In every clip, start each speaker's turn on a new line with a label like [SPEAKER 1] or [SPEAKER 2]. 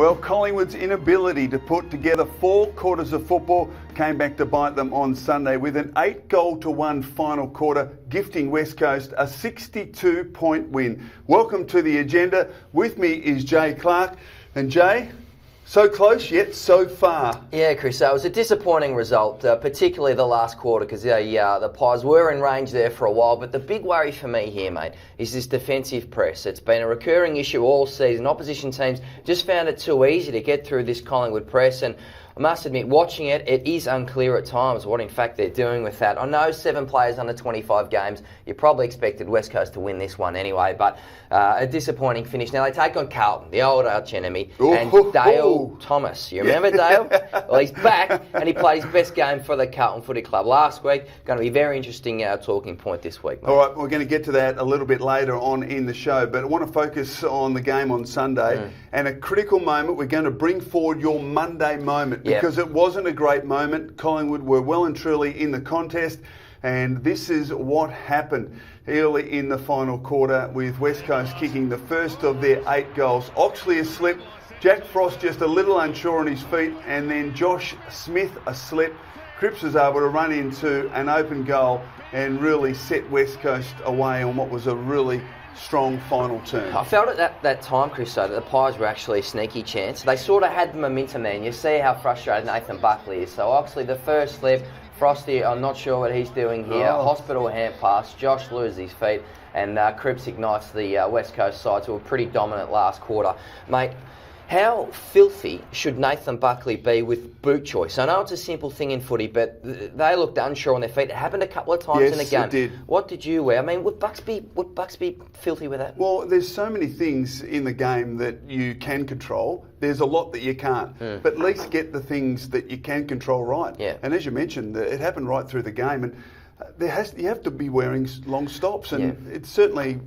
[SPEAKER 1] Well, Collingwood's inability to put together 4 quarters of football came back to bite them on Sunday with an 8-1 final quarter, gifting West Coast a 62-point win. Welcome to the agenda. With me is Jay Clark. And Jay, so close yet so far.
[SPEAKER 2] Yeah, Chris, it was a disappointing result, particularly the last quarter, because the Pies were in range there for a while. But the big worry for me here, mate, is this defensive press. It's been a recurring issue all season. Opposition teams just found it too easy to get through this Collingwood press, and I must admit, watching it, it is unclear at times what in fact they're doing with that. I know 7 players under 25 games. You probably expected West Coast to win this one anyway, but a disappointing finish. Now they take on Carlton, the old arch enemy, and Dale Thomas. You remember Dale? Well, he's back, and he played his best game for the Carlton Footy Club last week. Going to be a very interesting talking point this week, mate.
[SPEAKER 1] All right, we're going to get to that a little bit later on in the show, but I want to focus on the game on Sunday and a critical moment. We're going to bring forward your Monday moment. Because it wasn't a great moment. Collingwood were well and truly in the contest, and this is what happened early in the final quarter with West Coast kicking the first of their 8 goals. Oxley a slip, Jack Frost just a little unsure on his feet, and then Josh Smith a slip. Cripps was able to run into an open goal and really set West Coast away on what was a really strong final turn.
[SPEAKER 2] I felt at that time, Chris, though, that the Pies were actually a sneaky chance. They sort of had the momentum there, and you see how frustrated Nathan Buckley is. So Oxley, the first slip, Frosty, I'm not sure what he's doing here. Hospital hand pass, Josh loses his feet, and Cripps ignites the West Coast side to a pretty dominant last quarter. Mate, how filthy should Nathan Buckley be with boot choice? I know it's a simple thing in footy, but they looked unsure on their feet. It happened a couple of times in the game.
[SPEAKER 1] Yes, it did.
[SPEAKER 2] What did you wear? I mean, would Bucks be filthy with that?
[SPEAKER 1] Well, there's so many things in the game that you can control. There's a lot that you can't. But at least get the things that you can control right.
[SPEAKER 2] Yeah.
[SPEAKER 1] And as you mentioned, it happened right through the game. And you have to be wearing long stops. And it's certainly,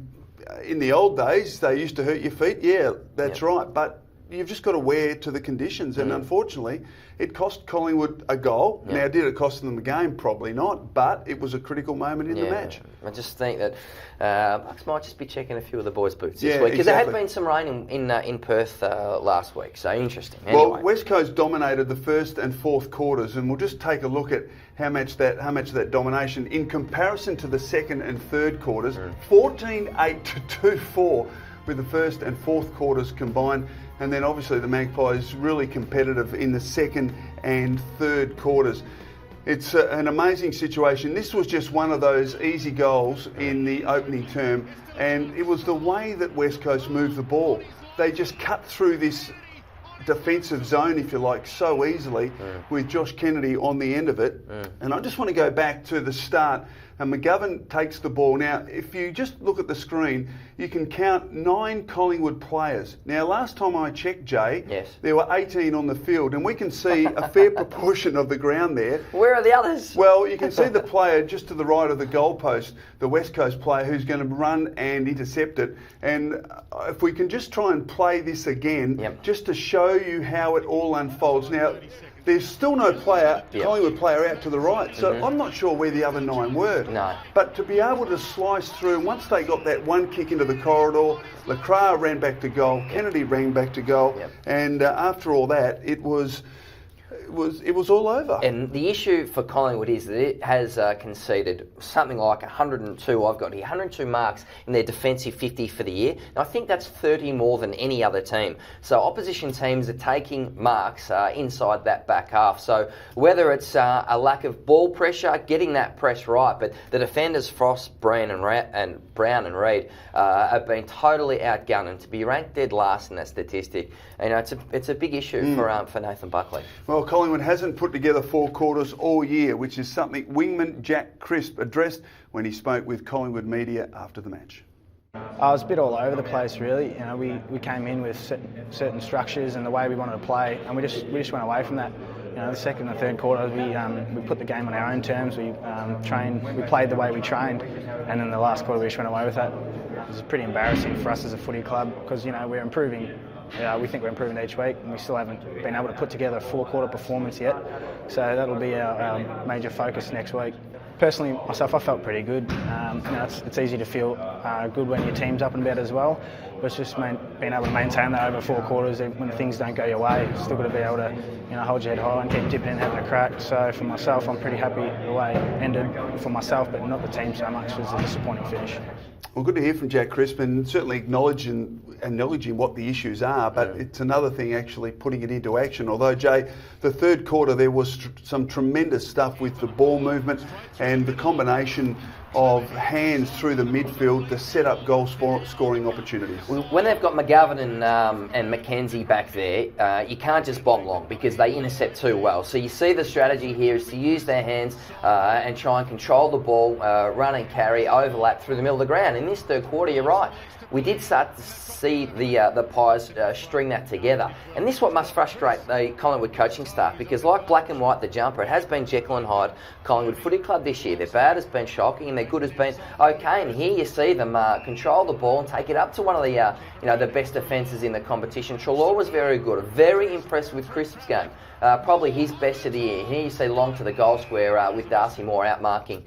[SPEAKER 1] in the old days, they used to hurt your feet. Yeah, that's right. But you've just got to wear to the conditions, and unfortunately, it cost Collingwood a goal. Now, did it cost them the game? Probably not, but it was a critical moment in the match.
[SPEAKER 2] I just think that Bucks might just be checking a few of the boys' boots this week, because there had been some rain in Perth last week, so interesting. Anyway.
[SPEAKER 1] Well, West Coast dominated the first and fourth quarters, and we'll just take a look at how much of that domination in comparison to the second and third quarters. 14-8 to 2-4 with the first and fourth quarters combined. And then obviously the Magpies really competitive in the second and third quarters. It's an amazing situation. This was just one of those easy goals in the opening term, and it was the way that West Coast moved the ball. They just cut through this defensive zone, if you like, so easily with Josh Kennedy on the end of it. And I just want to go back to the start. And McGovern takes the ball. Now, if you just look at the screen, you can count 9 Collingwood players. Now, last time I checked, Jay, there were 18 on the field, and we can see a fair proportion of the ground there.
[SPEAKER 2] Where are the others?
[SPEAKER 1] Well, you can see the player just to the right of the goalpost, the West Coast player who's going to run and intercept it. And if we can just try and play this again, just to show you how it all unfolds. Now, there's still no Collingwood player out to the right, so I'm not sure where the other 9 were.
[SPEAKER 2] No.
[SPEAKER 1] But to be able to slice through, and once they got that one kick into the corridor, Lacroix ran back to goal, Kennedy ran back to goal, and after all that, it was all over.
[SPEAKER 2] And the issue for Collingwood is that it has conceded something like 102, I've got here, 102 marks in their defensive 50 for the year. Now, I think that's 30 more than any other team. So opposition teams are taking marks inside that back half. So whether it's a lack of ball pressure, getting that press right, but the defenders, Frost, Brown and Reid, have been totally outgunned, and to be ranked dead last in that statistic, it's a big issue for Nathan Buckley.
[SPEAKER 1] Well, Collingwood hasn't put together 4 quarters all year, which is something wingman Jack Crisp addressed when he spoke with Collingwood media after the match.
[SPEAKER 3] I was a bit all over the place, really. We came in with certain structures and the way we wanted to play, and we just went away from that. The second and third quarter, we put the game on our own terms. We played the way we trained, and in the last quarter we just went away with that. It was pretty embarrassing for us as a footy club because we're improving. We think we're improving each week, and we still haven't been able to put together a 4-quarter performance yet. So that'll be our major focus next week. Personally, myself, I felt pretty good. It's easy to feel good when your team's up and about as well. But it's just being able to maintain that over 4 quarters when things don't go your way. You've still got to be able to hold your head high and keep dipping in and having a crack. So for myself, I'm pretty happy the way it ended for myself, but not the team so much. It was a disappointing finish.
[SPEAKER 1] Well, good to hear from Jack Crispin. Certainly acknowledging what the issues are, but it's another thing actually putting it into action. Although, Jay, the third quarter there was some tremendous stuff with the ball movement and the combination of hands through the midfield to set up goal scoring opportunities.
[SPEAKER 2] When they've got McGovern and McKenzie back there, you can't just bomb long because they intercept too well. So you see the strategy here is to use their hands and try and control the ball, run and carry, overlap through the middle of the ground. In this third quarter, you're right. We did start to see the Pies string that together. And this is what must frustrate the Collingwood coaching staff, because like Black and White, the jumper, it has been Jekyll and Hyde Collingwood Footy Club this year. Their bad has been shocking and their good has been okay. And here you see them control the ball and take it up to one of the the best defences in the competition. Treloar was very good. Very impressed with Crisp's game. Probably his best of the year. Here you see Long to the goal square with Darcy Moore outmarking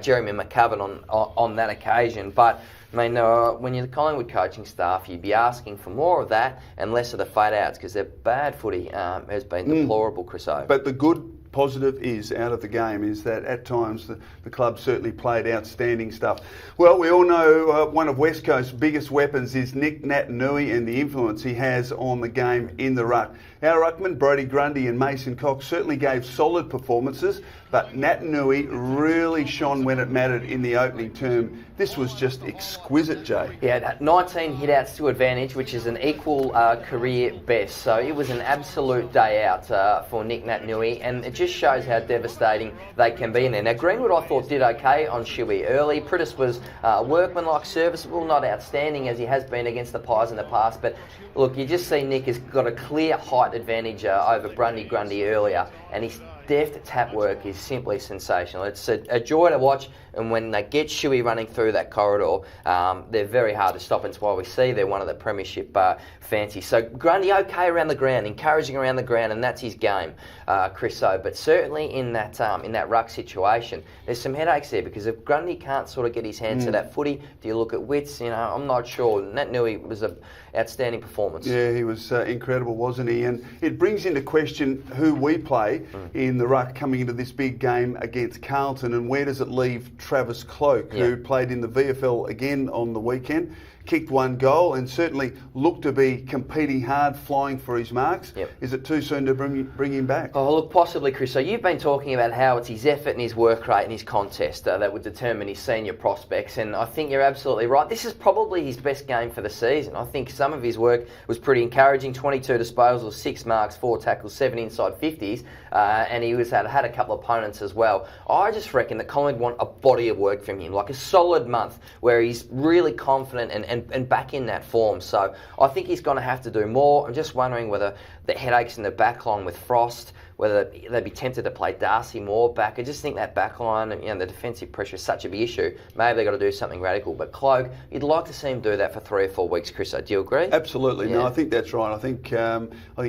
[SPEAKER 2] Jeremy McCubbin on that occasion. But I mean, when you're the Collingwood coaching staff, you'd be asking for more of that and less of the fade outs, because their bad footy has been deplorable, Chriso.
[SPEAKER 1] But the good positive is out of the game is that at times the club certainly played outstanding stuff. Well, we all know one of West Coast's biggest weapons is Nic Naitanui and the influence he has on the game in the ruck. Our ruckmen, Brodie Grundy and Mason Cox, certainly gave solid performances, but Naitanui really shone when it mattered in the opening term. This was just exquisite, Jay.
[SPEAKER 2] Yeah, 19 hit-outs to advantage, which is an equal career best. So it was an absolute day out for Nic Naitanui, and it just shows how devastating they can be in there. Now, Greenwood, I thought, did okay on Shuey early. Pritis was workmanlike, serviceable, not outstanding as he has been against the Pies in the past. But look, you just see Nick has got a clear height advantage over Grundy earlier, and his deft tap work is simply sensational. It's a joy to watch, and when they get Shuey running through that corridor, they're very hard to stop. And it's why we see they're one of the premiership fancies. So Grundy okay around the ground, encouraging around the ground, and that's his game, Chriso. But certainly in that ruck situation, there's some headaches there, because if Grundy can't sort of get his hands to that footy, do you look at Wits? I'm not sure. Naitanui was an outstanding performance.
[SPEAKER 1] Yeah, he was incredible, wasn't he? And it brings into question who we play in the ruck coming into this big game against Carlton, and where does it leave Travis Cloke, who played in the VFL again on the weekend, kicked 1 goal and certainly looked to be competing hard, flying for his marks. Is it too soon to bring him back?
[SPEAKER 2] Oh, look, possibly, Chris. So you've been talking about how it's his effort and his work rate and his contest that would determine his senior prospects, and I think you're absolutely right. This is probably his best game for the season. I think some of his work was pretty encouraging. 22 disposals, 6 marks, 4 tackles, 7 inside 50s, and he had a couple of opponents as well. I just reckon that Collingwood want a body of work from him, like a solid month where he's really confident and back in that form. So I think he's going to have to do more. I'm just wondering whether the headaches in the back line with Frost, whether they'd be tempted to play Darcy Moore back. I just think that back line, the defensive pressure is such a big issue. Maybe they've got to do something radical. But Cloke, you'd like to see him do that for 3 or 4 weeks, Chris. Do you agree?
[SPEAKER 1] Absolutely. Yeah. No, I think that's right. I think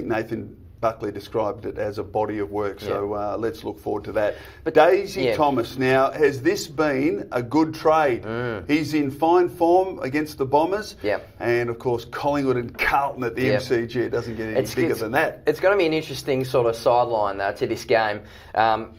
[SPEAKER 1] Nathan Buckley described it as a body of work, so let's look forward to that. But Daisy Thomas, now, has this been a good trade? He's in fine form against the Bombers, and of course Collingwood and Carlton at the MCG. It doesn't get any bigger than that.
[SPEAKER 2] It's going to be an interesting sort of sideline to this game.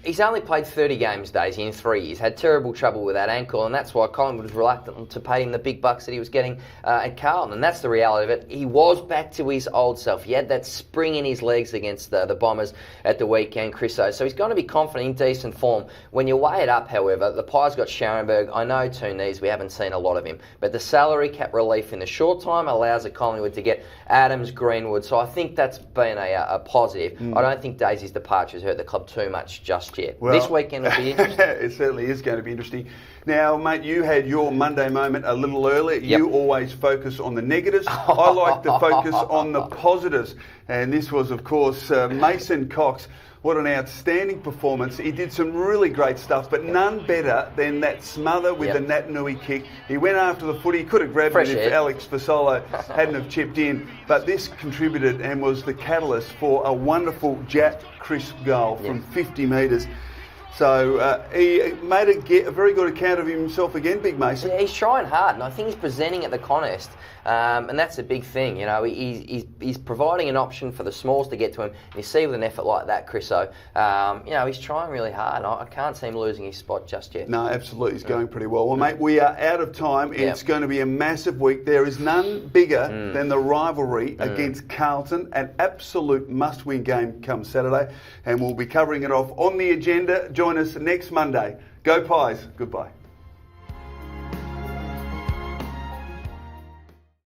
[SPEAKER 2] He's only played 30 games, Daisy, in 3 years. Had terrible trouble with that ankle, and that's why Collingwood was reluctant to pay him the big bucks that he was getting at Carlton, and that's the reality of it. He was back to his old self. He had that spring in his legs against the Bombers at the weekend, Chriso. So he's going to be confident, in decent form. When you weigh it up, however, the Pies got Scharenberg. I know 2 knees, we haven't seen a lot of him. But the salary cap relief in the short time allows the Collingwood to get Adams, Greenwood. So I think that's been a positive. I don't think Daisy's departure has hurt the club too much just yet. Well, this weekend will be interesting.
[SPEAKER 1] It certainly is going to be interesting. Now, mate, you had your Monday moment a little earlier. You always focus on the negatives. I like to focus on the positives. And this was, of course, Mason Cox. What an outstanding performance. He did some really great stuff, but none better than that smother with the Naitanui kick. He went after the footy. He could have grabbed it if Alex Fasolo hadn't have chipped in. But this contributed and was the catalyst for a wonderful Jack crisp goal from 50 metres. So he made a very good account of himself again, Big Mason.
[SPEAKER 2] Yeah, he's trying hard, and I think he's presenting at the contest, and that's a big thing. You know, he's providing an option for the smalls to get to him. And you see with an effort like that, Chriso, you know, he's trying really hard. I can't see him losing his spot just yet.
[SPEAKER 1] No, absolutely, he's going pretty well. Well, mate, we are out of time. It's going to be a massive week. There is none bigger than the rivalry against Carlton, an absolute must-win game come Saturday, and we'll be covering it off on the agenda. Join us next Monday. Go Pies. Goodbye.